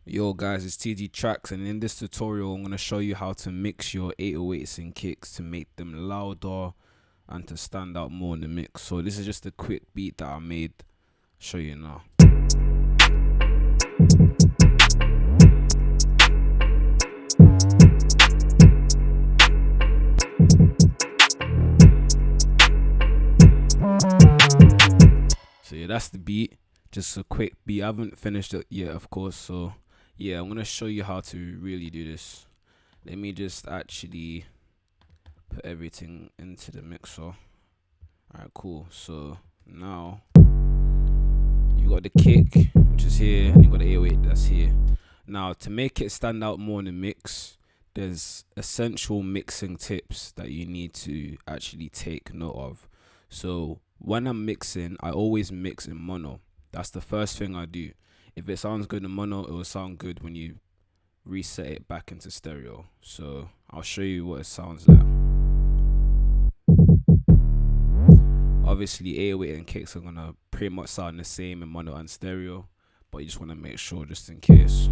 Yo guys, it's TG Tracks, and in this tutorial I'm going to show you how to mix your 808s and kicks to make them louder and to stand out more in the mix. So this is just a quick beat that I made. Show you now. So yeah, that's the beat. Just a quick beat. I haven't finished it yet, of course. So yeah, I'm gonna show you how to really do this. Let me just actually put everything into the mixer. Alright, cool. So now you got the kick, which is here, and you got the 808 that's here. Now to make it stand out more in the mix, there's essential mixing tips that you need to actually take note of. So when I'm mixing, I always mix in mono. That's the first thing I do. If it sounds good in mono, it will sound good when you reset it back into stereo. So I'll show you what it sounds like. Obviously 808 and kicks are gonna pretty much sound the same in mono and stereo, but you just want to make sure just in case.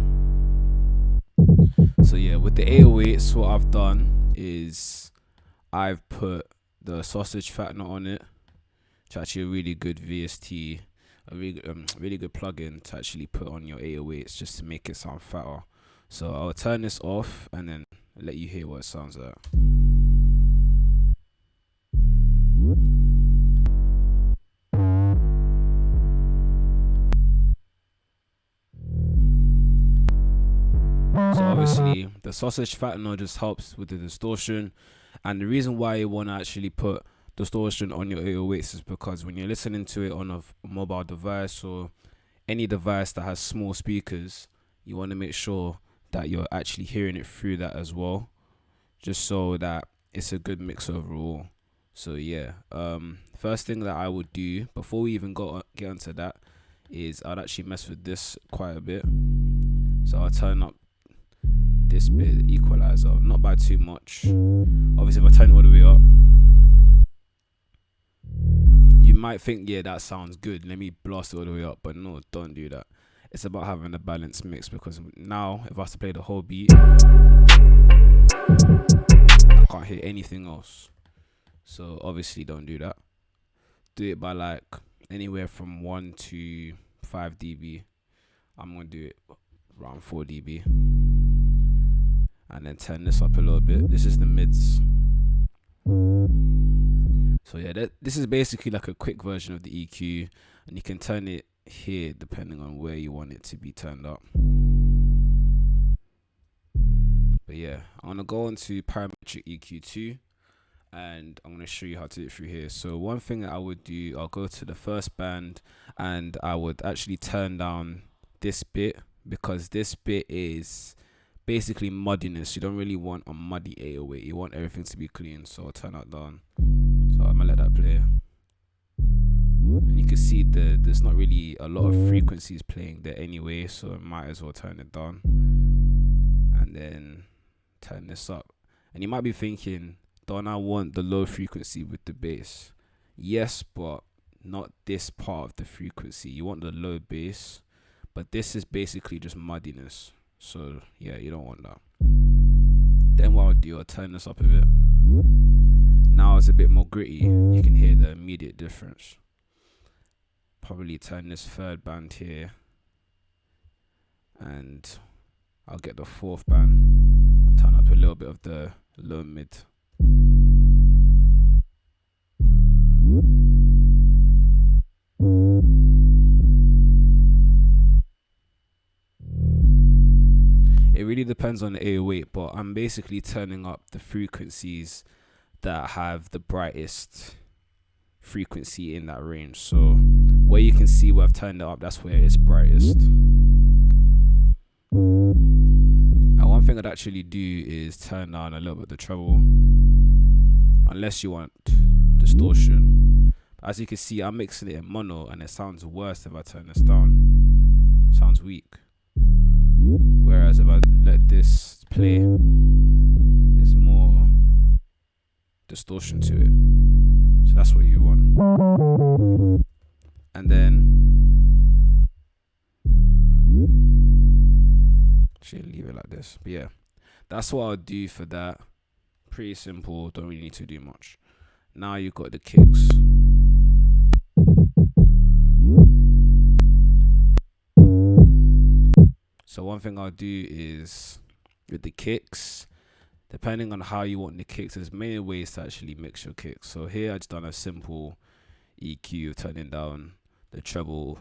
So yeah, with the 808s, what I've done is I've put the sausage fattener on it. It's actually a really good VST, a really good plugin to actually put on your 808s just to make it sound fatter. So I'll turn this off and then let you hear what it sounds like. So obviously the sausage fattener just helps with the distortion, and the reason why you want to actually put distortion on your 808s is because when you're listening to it on a mobile device or any device that has small speakers, you want to make sure that you're actually hearing it through that as well, just so that it's a good mix overall. So yeah, first thing that I would do before we even get onto that is I'd actually mess with this quite a bit. So I'll turn up this bit equalizer, not by too much. Obviously if I turn it all the way up, you might think, yeah, that sounds good, let me blast it all the way up, but no, don't do that. It's about having a balanced mix, because now if I was to play the whole beat, I can't hear anything else. So obviously don't do that. Do it by like anywhere from 1 to 5 dB. I'm gonna do it around 4 dB, and then turn this up a little bit. This is the mids. So yeah, this is basically like a quick version of the EQ, and you can turn it here depending on where you want it to be turned up. But yeah, I'm gonna go on to parametric EQ2, and I'm gonna show you how to do it through here. So one thing that I would do, I'll go to the first band and I would actually turn down this bit, because this bit is basically muddiness. You don't really want a muddy 808, you want everything to be clean. So I'll turn that down. So I'm gonna let that play, and you can see there's not really a lot of frequencies playing there anyway, so I might as well turn it down and then turn this up. And you might be thinking, don't I want the low frequency with the bass? Yes, but not this part of the frequency. You want the low bass, but this is basically just muddiness. So yeah, you don't want that. Then what I'll do, I'll turn this up a bit. Now it's a bit more gritty. You can hear the immediate difference. Probably turn this third band here, and I'll get the fourth band and turn up a little bit of the low mid. It really depends on the 808, but I'm basically turning up the frequencies that have the brightest frequency in that range. So where you can see where I've turned it up, that's where it's brightest. And one thing I'd actually do is turn down a little bit of the treble, unless you want distortion. As you can see, I'm mixing it in mono and it sounds worse if I turn this down. Sounds weak. Whereas if I let this play, it's more distortion to it. So that's what you want. And then Actually, leave it like this. But yeah, that's what I'll do for that. Pretty simple. Don't really need to do much. Now you've got the kicks. So one thing I'll do is with the kicks, depending on how you want the kicks, there's many ways to actually mix your kicks. So here I just done a simple EQ, turning down the treble,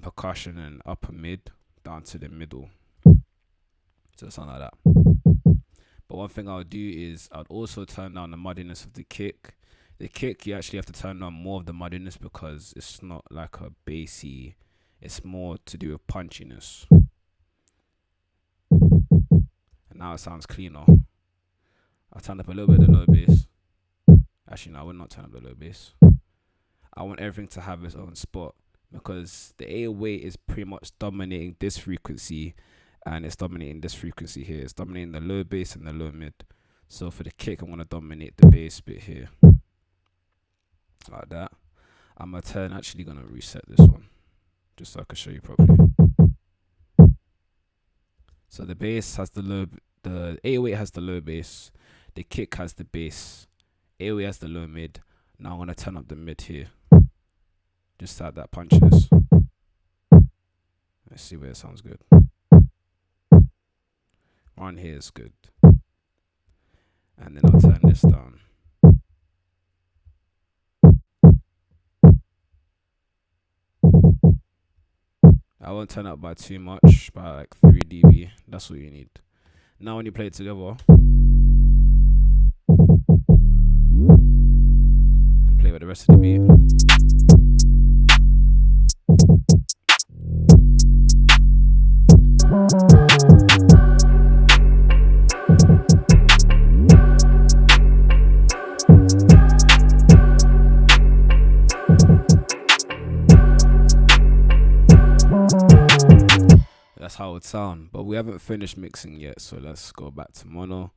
percussion and upper mid down to the middle. So something like that. But one thing I'll do is I'd also turn down the muddiness of the kick. The kick, you actually have to turn down more of the muddiness because it's not like a bassy, it's more to do with punchiness. And now it sounds cleaner. I'll turn up a little bit of the low bass. Actually, no, I will not turn up the low bass. I want everything to have its own spot because the 808 is pretty much dominating this frequency and it's dominating this frequency here. It's dominating the low bass and the low mid. So for the kick, I'm going to dominate the bass bit here. Like that. I'm actually going to reset this one just so I can show you properly. So the bass has the 808 has the low bass, the kick has the bass, 808 has the low mid. Now I'm going to turn up the mid here. Just to add that punchiness. Let's see where it sounds good. One here is good. And then I'll turn this down. I won't turn up by too much, by like 3 dB. That's what you need. Now when you play it together, and play with the rest of the beat. That's how it would sound, but we haven't finished mixing yet, so let's go back to mono.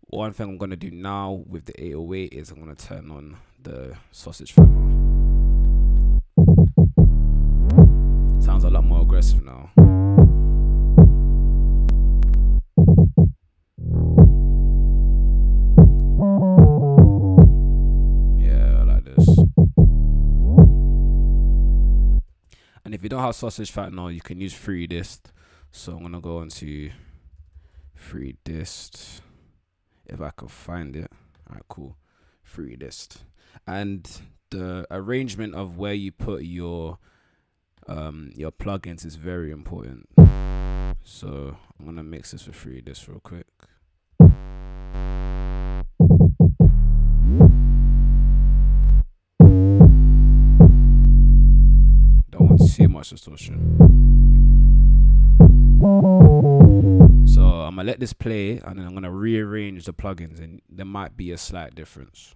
One thing I'm going to do now with the 808 is I'm going to turn on the sausage fat. Sounds a lot more aggressive now. Yeah, like this. And if you don't have sausage fat now, you can use free Dist. So I'm going to go into free Dist. If I can find it. Alright, cool. Free Dist. And the arrangement of where you put your plugins is very important. So I'm gonna mix this with free Dist real quick. Don't want too much distortion. So I'm gonna let this play and then I'm gonna rearrange the plugins and there might be a slight difference.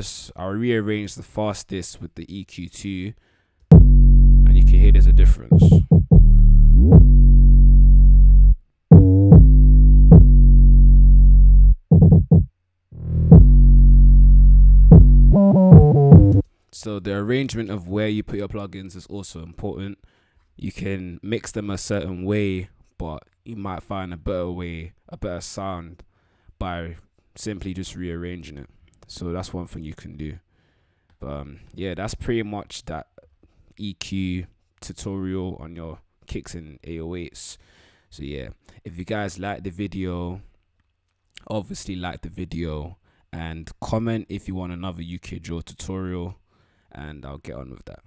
So I'll rearrange the fastest with the EQ2 and you can hear there's a difference. So the arrangement of where you put your plugins is also important. You can mix them a certain way, but you might find a better way, a better sound by simply just rearranging it. So that's one thing you can do. But yeah, that's pretty much that EQ tutorial on your kicks and 808s. So yeah, if you guys like the video, obviously like the video and comment if you want another UK draw tutorial and I'll get on with that.